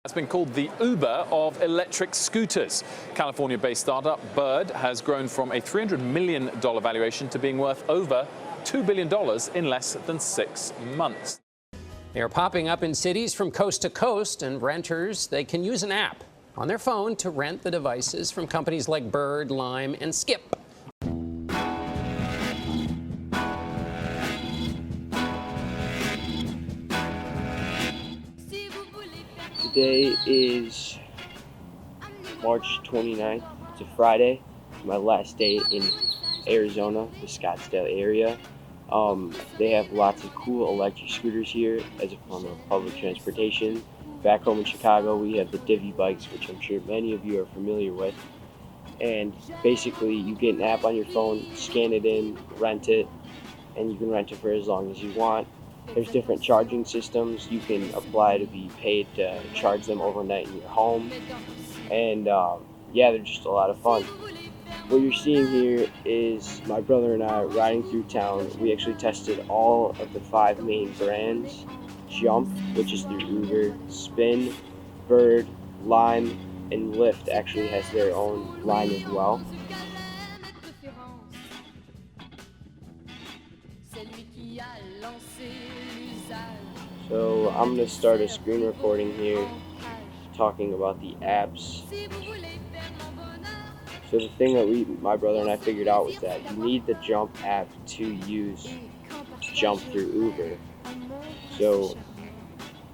It's been called the Uber of electric scooters. California-based startup Bird has grown from a $300 million valuation to being worth over $2 billion in less than 6 months. They are popping up in cities from coast to coast, and renters, they can use an app on their phone to rent the devices from companies like Bird, Lime, and Skip. Today is March 29th. It's a Friday. It's my last day in Arizona, the Scottsdale area. They have lots of cool electric scooters here as a form of public transportation. Back home in Chicago, we have the Divvy bikes, which I'm sure many of you are familiar with. And basically, you get an app on your phone, scan it in, rent it, and you can rent it for as long as you want. There's different charging systems. You can apply to be paid to charge them overnight in your home. And yeah, they're just a lot of fun. What you're seeing here is my brother and I riding through town. We actually tested all of the 5 main brands. Jump, which is through Uber, Spin, Bird, Lime, and Lyft actually has their own line as well. So I'm going to start a screen recording here talking about the apps. So the thing that my brother and I figured out was that you need the Jump app to use Jump through Uber. So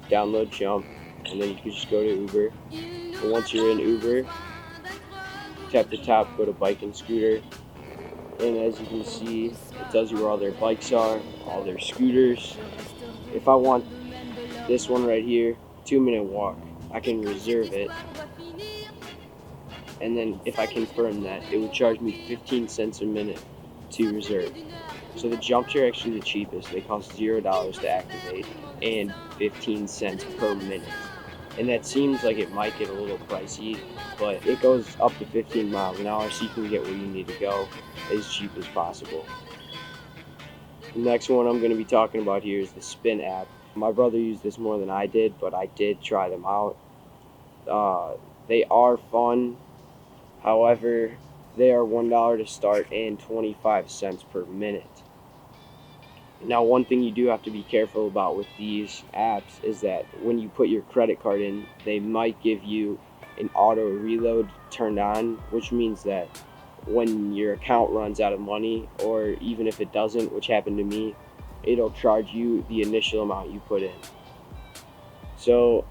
download Jump, and then you can just go to Uber. And once you're in Uber, tap the top, go to Bike and Scooter. And as you can see, it tells you where all their bikes are, all their scooters. If I want this one right here, 2-minute walk, I can reserve it. And then if I confirm that, it would charge me 15 cents a minute to reserve. So the Jumps are actually the cheapest. They cost $0 to activate and 15 cents per minute. And that seems like it might get a little pricey, but it goes up to 15 miles an hour, so you can get where you need to go as cheap as possible. The next one I'm going to be talking about here is the Spin app. My brother used this more than I did, but I did try them out. They are fun. However, they are $1 to start and 25 cents per minute. Now, one thing you do have to be careful about with these apps is that when you put your credit card in, they might give you an auto reload turned on, which means that when your account runs out of money, or even if it doesn't, which happened to me, it'll charge you the initial amount you put in. So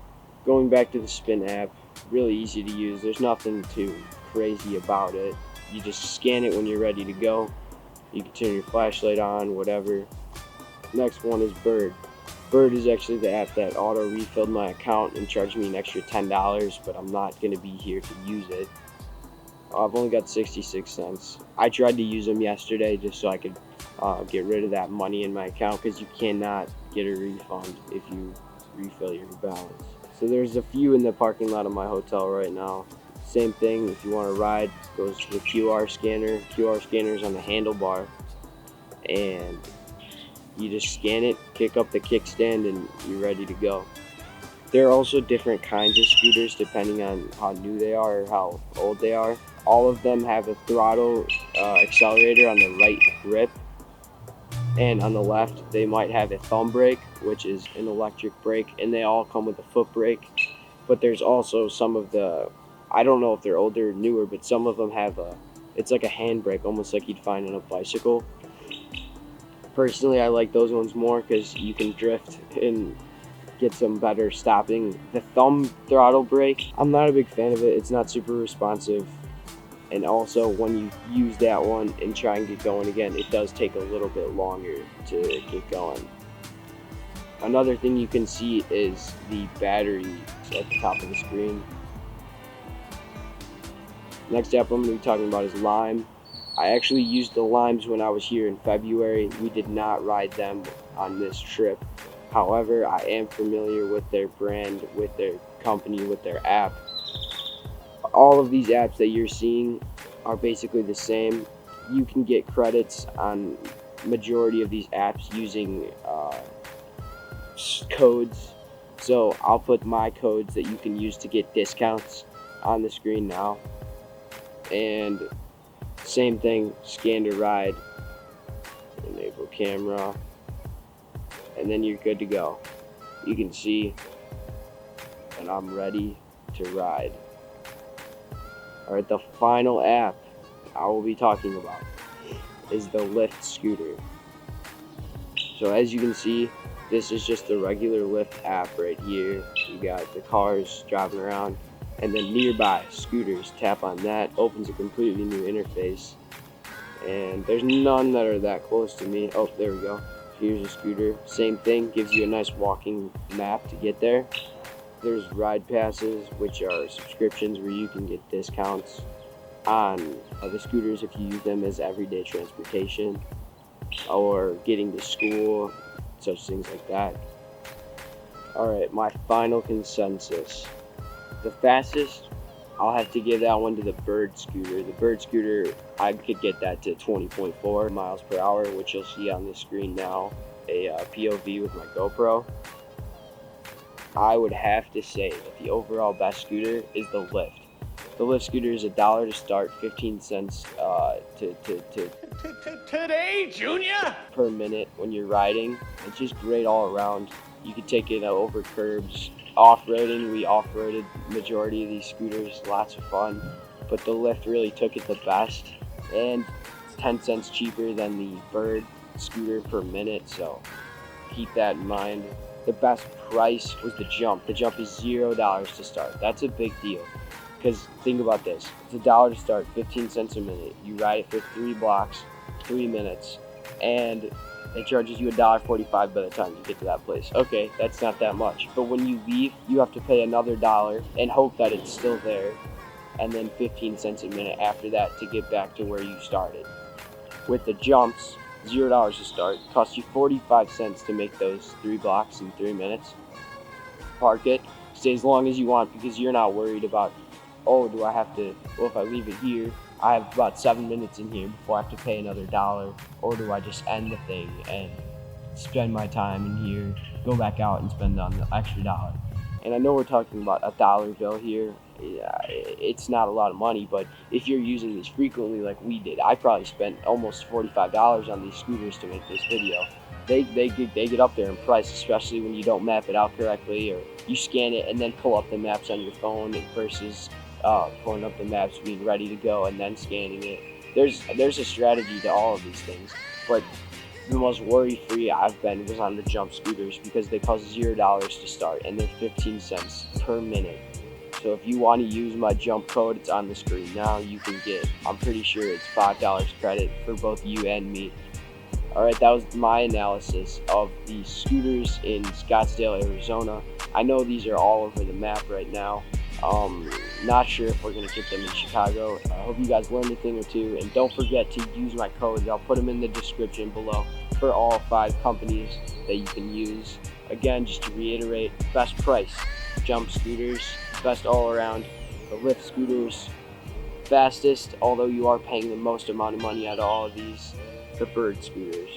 going back to the Spin app, really easy to use. There's nothing too crazy about it. You just scan it when you're ready to go. You can turn your flashlight on, whatever. Next one is Bird. Bird is actually the app that auto refilled my account and charged me an extra $10, but I'm not going to be here to use it. I've only got 66 cents. I tried to use them yesterday just so I could get rid of that money in my account, because you cannot get a refund if you refill your balance. So there's a few in the parking lot of my hotel right now. Same thing, if you want to ride, goes to the QR scanner. QR scanner is on the handlebar, and you just scan it, kick up the kickstand, and you're ready to go. There are also different kinds of scooters depending on how new they are or how old they are. All of them have a throttle accelerator on the right grip, and on the left they might have a thumb brake, which is an electric brake, and they all come with a foot brake. But there's also some of the, I don't know if they're older or newer, but some of them have it's like a handbrake, almost like you'd find on a bicycle. Personally, I like those ones more because you can drift and get some better stopping. The thumb throttle brake, I'm not a big fan of it. It's not super responsive. And also, when you use that one and try and get going again, it does take a little bit longer to get going. Another thing you can see is the battery at the top of the screen. Next app I'm going to be talking about is Lime. I actually used the Limes when I was here in February. We did not ride them on this trip. However, I am familiar with their brand, with their company, with their app. All of these apps that you're seeing are basically the same. You can get credits on majority of these apps using codes. So I'll put my codes that you can use to get discounts on the screen now. And same thing, scan to ride, enable camera, and then you're good to go. You can see that I'm ready to ride. All right, the final app I will be talking about is the Lyft scooter. So as you can see, this is just the regular Lyft app right here. You got the cars driving around, and then nearby scooters. Tap on that, opens a completely new interface. And there's none that are that close to me. Oh, there we go. Here's a scooter. Same thing, gives you a nice walking map to get there. There's ride passes, which are subscriptions where you can get discounts on the scooters if you use them as everyday transportation or getting to school, such things like that. All right, my final consensus. The fastest, I'll have to give that one to the Bird scooter. The Bird scooter, I could get that to 20.4 miles per hour, which you'll see on the screen now, a POV with my GoPro. I would have to say that the overall best scooter is the Lyft. The Lyft scooter is $1 to start, 15 cents Today, Junior? per minute when you're riding. It's just great all around. You can take it over curbs. Off-roading, we off-roaded majority of these scooters, lots of fun. But the Lyft really took it the best, and it's 10 cents cheaper than the Bird scooter per minute, so keep that in mind. The best price was the Jump. The Jump is $0 to start. That's a big deal. Because think about this. It's $1 to start, 15 cents a minute. You ride it for 3 blocks, 3 minutes, and it charges you $1.45 by the time you get to that place. Okay, that's not that much. But when you leave, you have to pay another $1 and hope that it's still there, and then 15 cents a minute after that to get back to where you started. With the Jumps, $0 to start, costs you 45 cents to make those 3 blocks in 3 minutes. Park it, stay as long as you want because you're not worried about, oh, do I have to, well, if I leave it here, I have about 7 minutes in here before I have to pay another $1, or do I just end the thing and spend my time in here, go back out and spend on the extra $1? And I know we're talking about a dollar bill here. Yeah, it's not a lot of money, but if you're using these frequently like we did, I probably spent almost $45 on these scooters to make this video. They get up there in price, especially when you don't map it out correctly, or you scan it and then pull up the maps on your phone versus pulling up the maps, being ready to go, and then scanning it. There's a strategy to all of these things, but the most worry-free I've been was on the Jump scooters because they cost $0 to start and they're 15 cents per minute. So if you want to use my Jump code, it's on the screen now. You can get, I'm pretty sure it's $5 credit for both you and me. All right, that was my analysis of the scooters in Scottsdale, Arizona. I know these are all over the map right now. Not sure if we're gonna get them in Chicago. I hope you guys learned a thing or two, and don't forget to use my codes. I'll put them in the description below for all 5 companies that you can use. Again, just to reiterate, best price, Jump scooters, best all around. The Lyft scooters, fastest, although you are paying the most amount of money out of all of these, the Bird scooters.